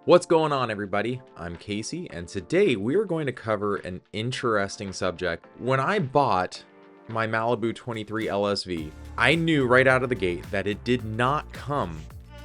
What's going on, everybody? I'm Casey, and today we are going to cover an interesting subject. When I bought my Malibu 23 LSV, I knew right out of the gate that it did not come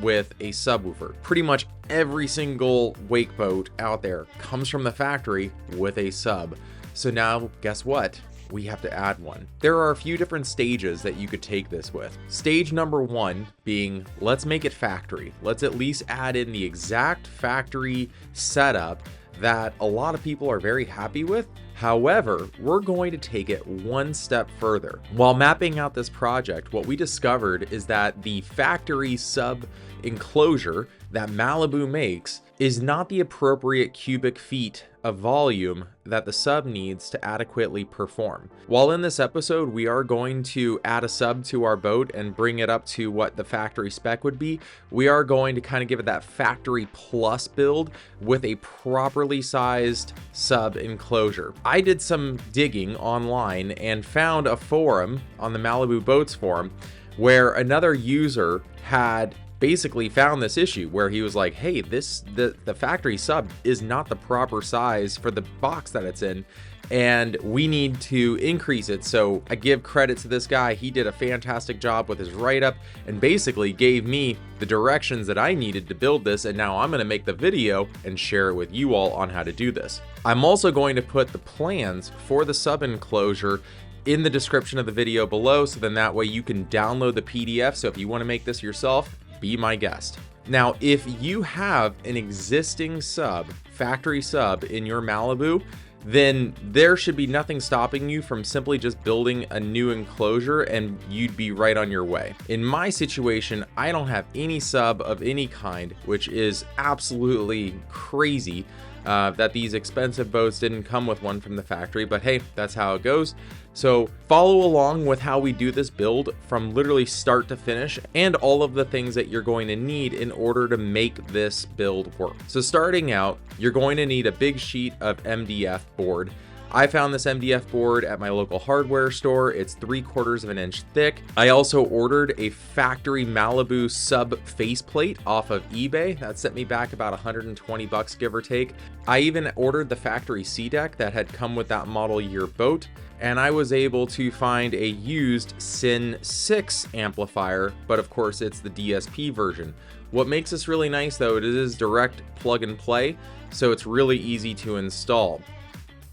with a subwoofer. Pretty much every single wake boat out there comes from the factory with a sub. So now, guess what? We have to add one. There are a few different stages that you could take this with. Stage number one being, let's make it factory. Let's at least add in the exact factory setup that a lot of people are very happy with. However, we're going to take it one step further. While mapping out this project, what we discovered is that the factory sub enclosure that Malibu makes is not the appropriate cubic feet of volume that the sub needs to adequately perform. While in this episode, we are going to add a sub to our boat and bring it up to what the factory spec would be, we are going to kind of give it that factory plus build with a properly sized sub enclosure. I did some digging online and found a forum on the Malibu Boats forum where another user had basically found this issue where he was like, hey, the factory sub is not the proper size for the box that it's in, and we need to increase it. So I give credit to this guy. He did a fantastic job with his write-up and basically gave me the directions that I needed to build this, and now I'm going to make the video and share it with you all on how to do this. I'm also going to put the plans for the sub enclosure in the description of the video below, so then that way you can download the PDF. So if you want to make this yourself, be my guest. Now, if you have an existing sub, factory sub in your Malibu, then there should be nothing stopping you from simply just building a new enclosure and you'd be right on your way. In my situation, I don't have any sub of any kind, which is absolutely crazy that these expensive boats didn't come with one from the factory, but hey, that's how it goes. So follow along with how we do this build from literally start to finish and all of the things that you're going to need in order to make this build work. So starting out, you're going to need a big sheet of MDF board. I found this MDF board at my local hardware store. It's 3/4 of an inch thick. I also ordered a factory Malibu sub faceplate off of eBay. That set me back about 120 bucks, give or take. I even ordered the factory sea deck that had come with that model year boat, and I was able to find a used Sin 6 amplifier, but of course it's the DSP version. What makes this really nice though, it is direct plug and play, so it's really easy to install.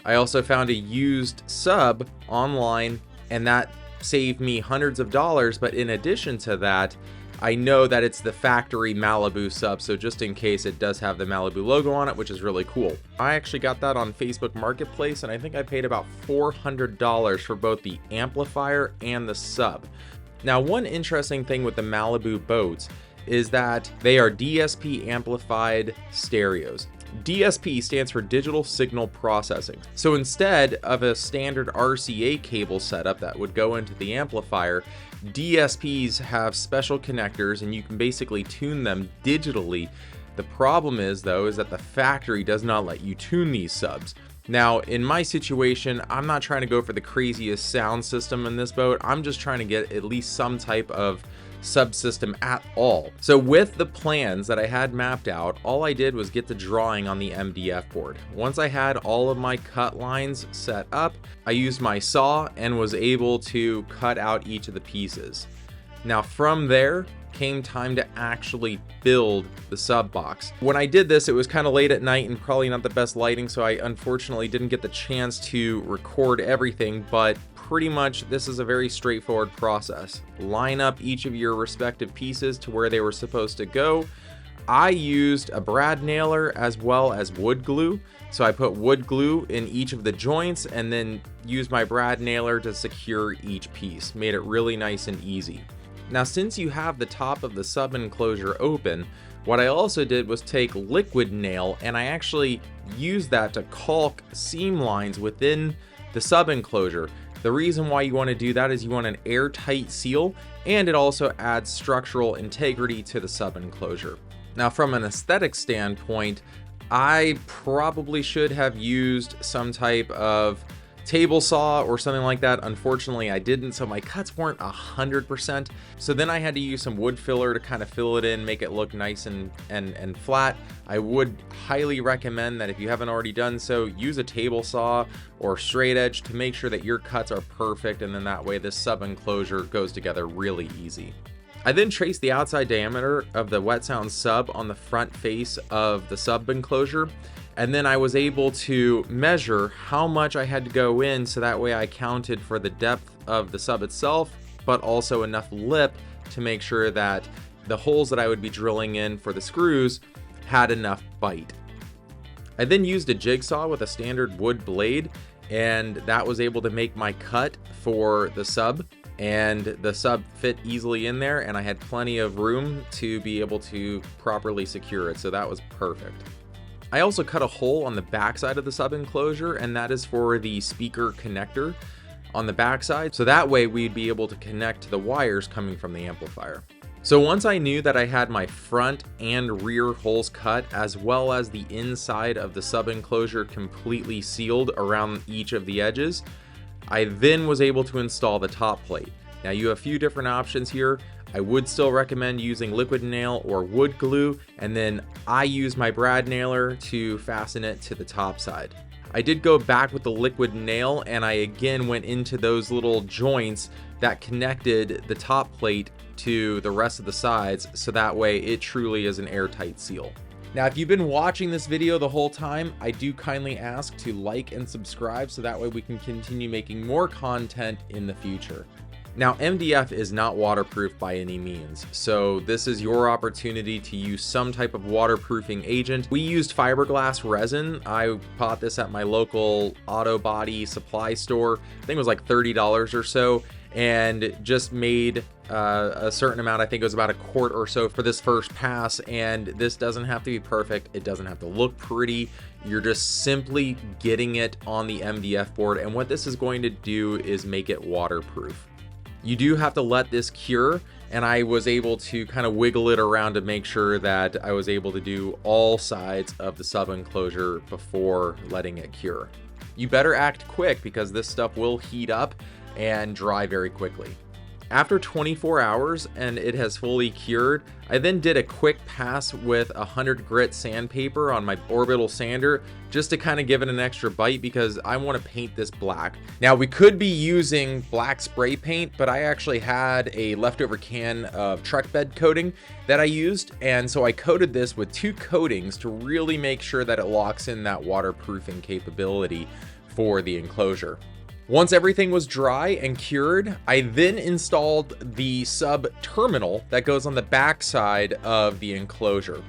I also found a used sub online, and that saved me hundreds of dollars, but in addition to that, I know that it's the factory Malibu sub, so just in case, it does have the Malibu logo on it, which is really cool. I actually got that on Facebook Marketplace, and I think I paid about $400 for both the amplifier and the sub. Now, one interesting thing with the Malibu boats is that they are DSP amplified stereos. DSP stands for digital signal processing. So instead of a standard RCA cable setup that would go into the amplifier, DSPs have special connectors and you can basically tune them digitally. The problem is though, is that the factory does not let you tune these subs. Now, in my situation, I'm not trying to go for the craziest sound system in this boat. I'm just trying to get at least some type of subsystem at all. So with the plans that I had mapped out, all I did was get the drawing on the MDF board. Once I had all of my cut lines set up, I used my saw and was able to cut out each of the pieces. Now from there came time to actually build the sub box. When I did this, it was kind of late at night and probably not the best lighting, so I unfortunately didn't get the chance to record everything, but pretty much this is a very straightforward process. Line up each of your respective pieces to where they were supposed to go. I used a brad nailer as well as wood glue. So I put wood glue in each of the joints and then used my brad nailer to secure each piece. Made it really nice and easy. Now, since you have the top of the sub enclosure open, what I also did was take liquid nail and I actually used that to caulk seam lines within the sub enclosure. The reason why you want to do that is you want an airtight seal, and it also adds structural integrity to the sub enclosure. Now, from an aesthetic standpoint, I probably should have used some type of table saw or something like that. Unfortunately, I didn't, so my cuts weren't 100%. So then I had to use some wood filler to kind of fill it in, make it look nice and flat. I would highly recommend that if you haven't already done so, use a table saw or straight edge to make sure that your cuts are perfect, and then that way this sub enclosure goes together really easy. I then traced the outside diameter of the Wet Sound sub on the front face of the sub enclosure, and then I was able to measure how much I had to go in, so that way I counted for the depth of the sub itself, but also enough lip to make sure that the holes that I would be drilling in for the screws had enough bite. I then used a jigsaw with a standard wood blade, and that was able to make my cut for the sub, and the sub fit easily in there, and I had plenty of room to be able to properly secure it, so that was perfect. I also cut a hole on the backside of the sub enclosure, and that is for the speaker connector on the backside, so that way we'd be able to connect to the wires coming from the amplifier. So once I knew that I had my front and rear holes cut, as well as the inside of the sub enclosure completely sealed around each of the edges, I then was able to install the top plate. Now you have a few different options here. I would still recommend using liquid nail or wood glue, and then I use my brad nailer to fasten it to the top side. I did go back with the liquid nail, and I again went into those little joints that connected the top plate to the rest of the sides, so that way it truly is an airtight seal. Now, if you've been watching this video the whole time, I do kindly ask to like and subscribe, so that way we can continue making more content in the future. Now, MDF is not waterproof by any means, so this is your opportunity to use some type of waterproofing agent. We used fiberglass resin. I bought this at my local auto body supply store. I think it was like $30 or so, and just made a certain amount. I think it was about a quart or so for this first pass, and this doesn't have to be perfect. It doesn't have to look pretty. You're just simply getting it on the MDF board, and what this is going to do is make it waterproof. You do have to let this cure, and I was able to kind of wiggle it around to make sure that I was able to do all sides of the sub enclosure before letting it cure. You better act quick because this stuff will heat up and dry very quickly. After 24 hours and it has fully cured, I then did a quick pass with 100 grit sandpaper on my orbital sander just to kind of give it an extra bite, because I want to paint this black. Now, we could be using black spray paint, but I actually had a leftover can of truck bed coating that I used, and so I coated this with 2 coatings to really make sure that it locks in that waterproofing capability for the enclosure. Once everything was dry and cured, I then installed the sub terminal that goes on the back side of the enclosure.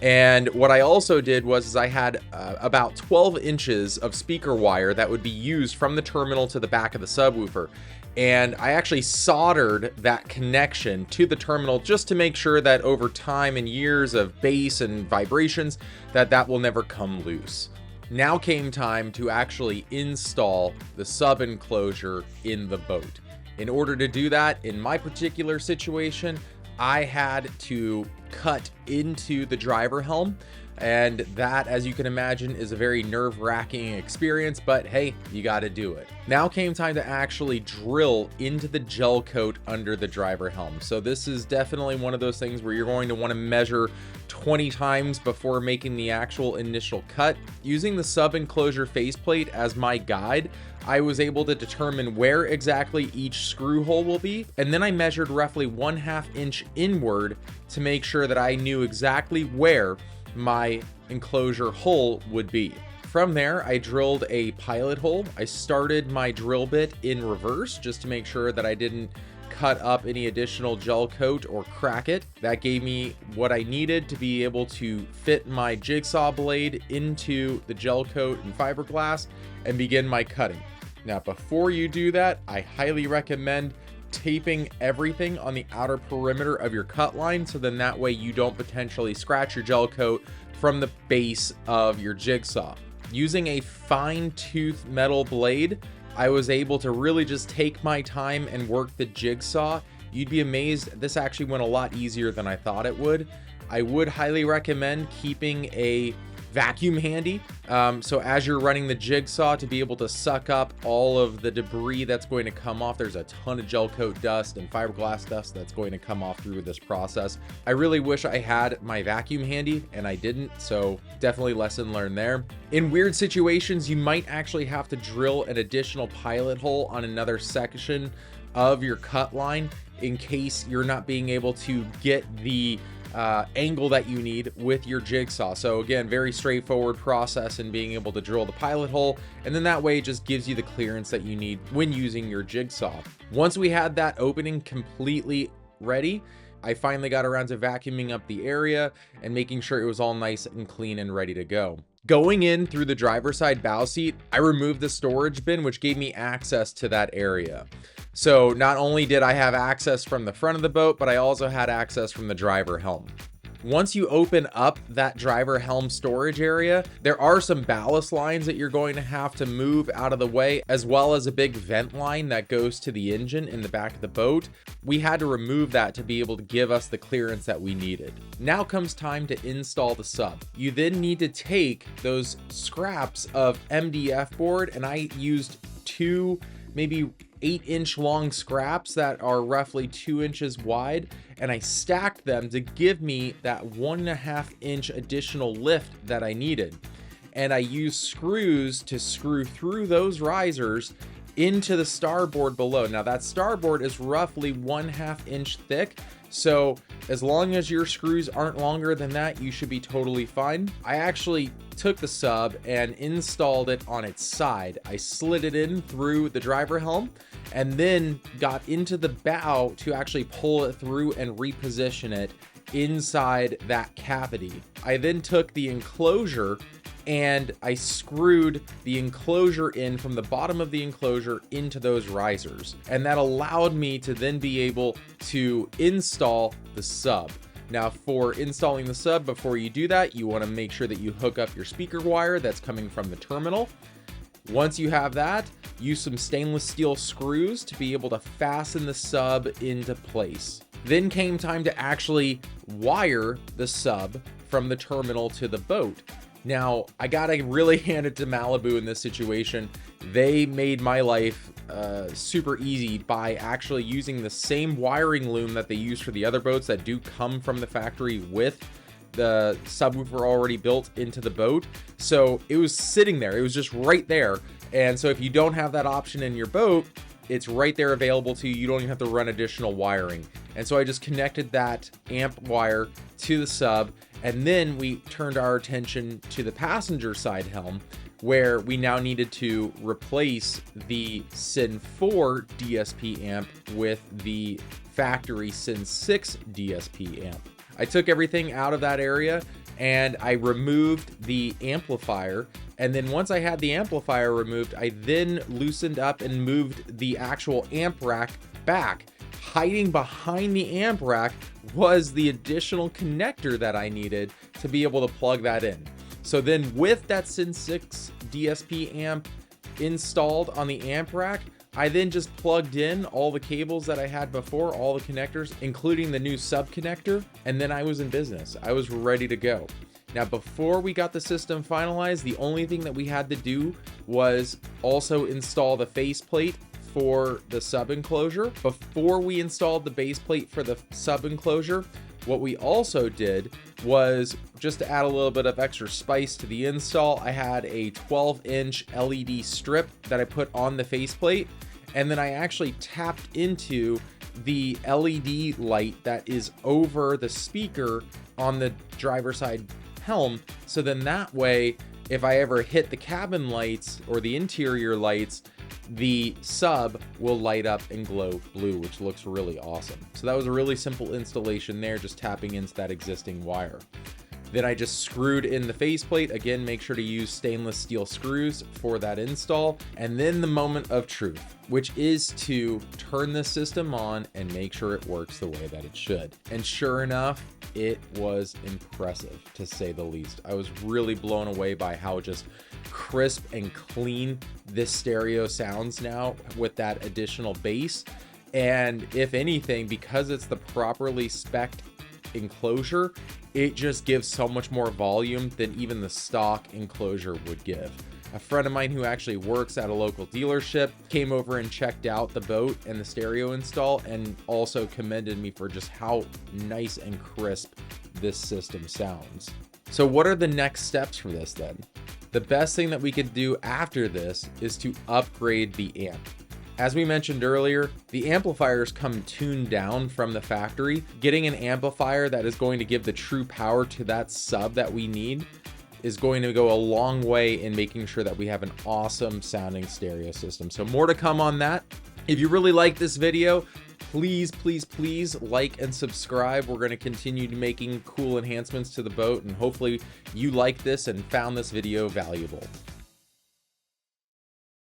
And what I also did was I had about 12 inches of speaker wire that would be used from the terminal to the back of the subwoofer. And I actually soldered that connection to the terminal just to make sure that over time and years of bass and vibrations, that will never come loose. Now came time to actually install the sub enclosure in the boat. In order to do that, in my particular situation, I had to cut into the driver helm, and that, as you can imagine, is a very nerve-wracking experience, but hey, you got to do it. Now came time to actually drill into the gel coat under the driver helm. So this is definitely one of those things where you're going to want to measure 20 times before making the actual initial cut. Using the sub enclosure faceplate as my guide, I was able to determine where exactly each screw hole will be, and then I measured roughly 1/2 inch inward to make sure that I knew exactly where my enclosure hole would be. From there, I drilled a pilot hole. I started my drill bit in reverse just to make sure that I didn't cut up any additional gel coat or crack it. That gave me what I needed to be able to fit my jigsaw blade into the gel coat and fiberglass and begin my cutting. Now, before you do that, I highly recommend taping everything on the outer perimeter of your cut line, so then that way you don't potentially scratch your gel coat from the base of your jigsaw. Using a fine tooth metal blade, I was able to really just take my time and work the jigsaw. You'd be amazed, this actually went a lot easier than I thought it would. I would highly recommend keeping a vacuum handy. So as you're running the jigsaw, to be able to suck up all of the debris that's going to come off. There's a ton of gel coat dust and fiberglass dust that's going to come off through this process. I really wish I had my vacuum handy, and I didn't, so definitely lesson learned there. In weird situations, you might actually have to drill an additional pilot hole on another section of your cut line in case you're not being able to get the angle that you need with your jigsaw. So again, very straightforward process in being able to drill the pilot hole, and then that way it just gives you the clearance that you need when using your jigsaw. Once we had that opening completely ready, I finally got around to vacuuming up the area and making sure it was all nice and clean and ready to go. Going in through the driver's side bow seat, I removed the storage bin, which gave me access to that area. So not only did I have access from the front of the boat, but I also had access from the driver helm. Once you open up that driver helm storage area, there are some ballast lines that you're going to have to move out of the way, as well as a big vent line that goes to the engine in the back of the boat. We had to remove that to be able to give us the clearance that we needed. Now comes time to install the sub. You then need to take those scraps of MDF board, and I used two, maybe 8-inch long scraps that are roughly 2 inches wide, and I stacked them to give me that 1.5 inch additional lift that I needed. And I used screws to screw through those risers into the starboard below. Now that starboard is roughly 1/2 inch thick, so as long as your screws aren't longer than that, you should be totally fine. I actually took the sub and installed it on its side. I slid it in through the driver helm and then got into the bow to actually pull it through and reposition it inside that cavity. I then took the enclosure and I screwed the enclosure in from the bottom of the enclosure into those risers. And that allowed me to then be able to install the sub. Now for installing the sub, before you do that, you want to make sure that you hook up your speaker wire that's coming from the terminal. Once you have that, use some stainless steel screws to be able to fasten the sub into place. Then came time to actually wire the sub from the terminal to the boat. Now, I gotta really hand it to Malibu in this situation. They made my life super easy by actually using the same wiring loom that they use for the other boats that do come from the factory with the subwoofer already built into the boat. So it was sitting there, it was just right there. And so if you don't have that option in your boat, it's right there available to you. You don't even have to run additional wiring. And so I just connected that amp wire to the sub, and then we turned our attention to the passenger side helm, where we now needed to replace the SYN 4 DSP amp with the factory SYN 6 DSP amp. I took everything out of that area and I removed the amplifier. And then once I had the amplifier removed, I then loosened up and moved the actual amp rack back. Hiding behind the amp rack was the additional connector that I needed to be able to plug that in. So then with that SYN 6 DSP amp installed on the amp rack, I then just plugged in all the cables that I had before, all the connectors, including the new sub connector, and then I was in business. I was ready to go. Now, before we got the system finalized, the only thing that we had to do was also install the faceplate for the sub enclosure. Before we installed the base plate for the sub enclosure, what we also did was, just to add a little bit of extra spice to the install, I had a 12-inch LED strip that I put on the faceplate, and then I actually tapped into the LED light that is over the speaker on the driver's side helm. So then that way, if I ever hit the cabin lights or the interior lights, the sub will light up and glow blue, which looks really awesome. So that was a really simple installation there, just tapping into that existing wire. Then I just screwed in the faceplate. Again, make sure to use stainless steel screws for that install. And then the moment of truth, which is to turn the system on and make sure it works the way that it should. And sure enough, it was impressive, to say the least. I was really blown away by how just crisp and clean this stereo sounds now with that additional bass. And if anything, because it's the properly spec'd enclosure, it just gives so much more volume than even the stock enclosure would give. A friend of mine who actually works at a local dealership came over and checked out the boat and the stereo install, and also commended me for just how nice and crisp this system sounds. So what are the next steps for this then? The best thing that we could do after this is to upgrade the amp. As we mentioned earlier, the amplifiers come tuned down from the factory. Getting an amplifier that is going to give the true power to that sub that we need is going to go a long way in making sure that we have an awesome sounding stereo system. So more to come on that. If you really like this video, please like and subscribe. We're going to continue making cool enhancements to the boat, and hopefully you like this and found this video valuable.